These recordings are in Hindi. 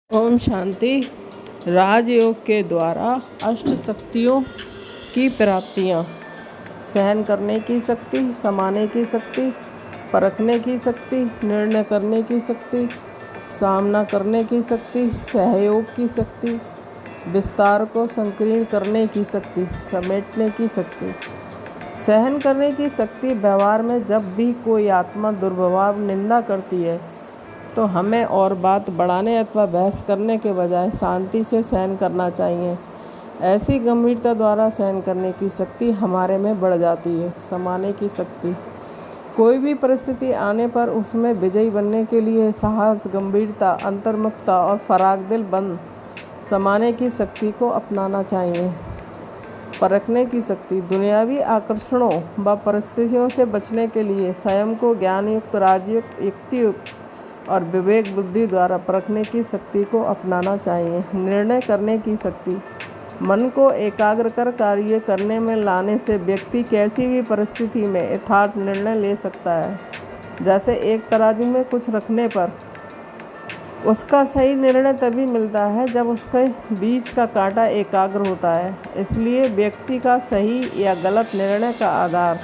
ओम शांति। राजयोग के द्वारा अष्ट शक्तियों की प्राप्तियाँ: सहन करने की शक्ति, समाने की शक्ति, परखने की शक्ति, निर्णय करने की शक्ति, सामना करने की शक्ति, सहयोग की शक्ति, विस्तार को संकीर्ण करने की शक्ति, समेटने की शक्ति। सहन करने की शक्ति: व्यवहार में जब भी कोई आत्मा दुर्व्यवहार निंदा करती है तो हमें और बात बढ़ाने अथवा बहस करने के बजाय शांति से सहन करना चाहिए। ऐसी गंभीरता द्वारा सहन करने की शक्ति हमारे में बढ़ जाती है। समाने की शक्ति: कोई भी परिस्थिति आने पर उसमें विजयी बनने के लिए साहस, गंभीरता, अंतर्मुखता और फरागदिल बन समाने की शक्ति को अपनाना चाहिए। परखने की शक्ति: दुनियावी आकर्षणों व परिस्थितियों से बचने के लिए स्वयं को ज्ञानयुक्त, राजयुक्त, युक्तियुक्त और विवेक बुद्धि द्वारा परखने की शक्ति को अपनाना चाहिए। निर्णय करने की शक्ति: मन को एकाग्र कर कार्य करने में लाने से व्यक्ति किसी भी परिस्थिति में यथार्थ निर्णय ले सकता है। जैसे एक तराजू में कुछ रखने पर उसका सही निर्णय तभी मिलता है जब उसके बीच का कांटा एकाग्र होता है। इसलिए व्यक्ति का सही या गलत निर्णय का आधार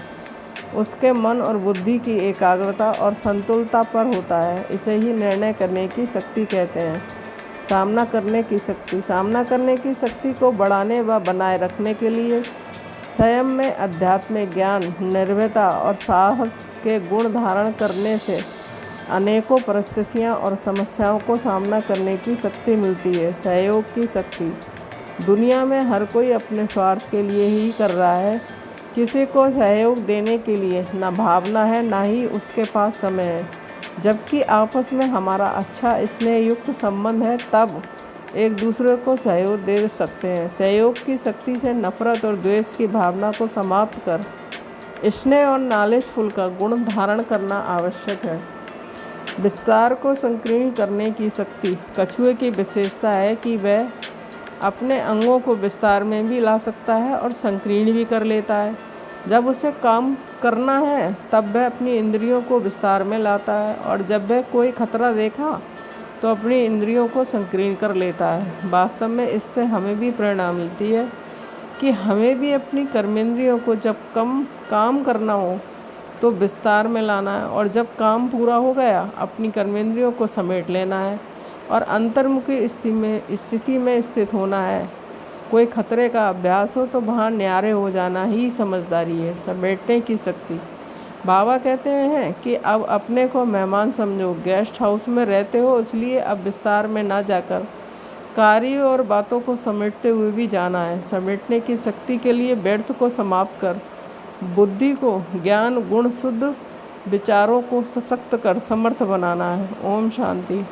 उसके मन और बुद्धि की एकाग्रता और संतुलता पर होता है। इसे ही निर्णय करने की शक्ति कहते हैं। सामना करने की शक्ति: सामना करने की शक्ति को बढ़ाने व बनाए रखने के लिए स्वयं में आध्यात्मिक ज्ञान, निर्भयता और साहस के गुण धारण करने से अनेकों परिस्थितियां और समस्याओं को सामना करने की शक्ति मिलती है। सहयोग की शक्ति: दुनिया में हर कोई अपने स्वार्थ के लिए ही कर रहा है। किसी को सहयोग देने के लिए न भावना है, न ही उसके पास समय है। जबकि आपस में हमारा अच्छा स्नेह युक्त संबंध है, तब एक दूसरे को सहयोग दे सकते हैं। सहयोग की शक्ति से नफरत और द्वेष की भावना को समाप्त कर स्नेह और नॉलेजफुल का गुण धारण करना आवश्यक है। विस्तार को संकीर्ण करने की शक्ति: कछुए की विशेषता है कि वह अपने अंगों को विस्तार में भी ला सकता है और संकीर्ण भी कर लेता है। जब उसे काम करना है तब वह अपनी इंद्रियों को विस्तार में लाता है, और जब वह कोई खतरा देखा तो अपनी इंद्रियों को संकीर्ण कर लेता है। वास्तव में इससे हमें भी प्रेरणा मिलती है कि हमें भी अपनी कर्मेंद्रियों को जब काम करना हो तो विस्तार में लाना है, और जब काम पूरा हो गया अपनी कर्मेंद्रियों को समेट लेना है और अंतर्मुखी स्थिति में स्थित होना है। कोई खतरे का अभ्यास हो तो वहाँ न्यारे हो जाना ही समझदारी है। समेटने की शक्ति: बाबा कहते हैं कि अब अपने को मेहमान समझो। गेस्ट हाउस में रहते हो, इसलिए अब विस्तार में ना जाकर कार्य और बातों को समेटते हुए भी जाना है। समेटने की शक्ति के लिए व्यर्थ को समाप्त कर बुद्धि को ज्ञान, गुण, शुद्ध विचारों को सशक्त कर समर्थ बनाना है। ओम शांति।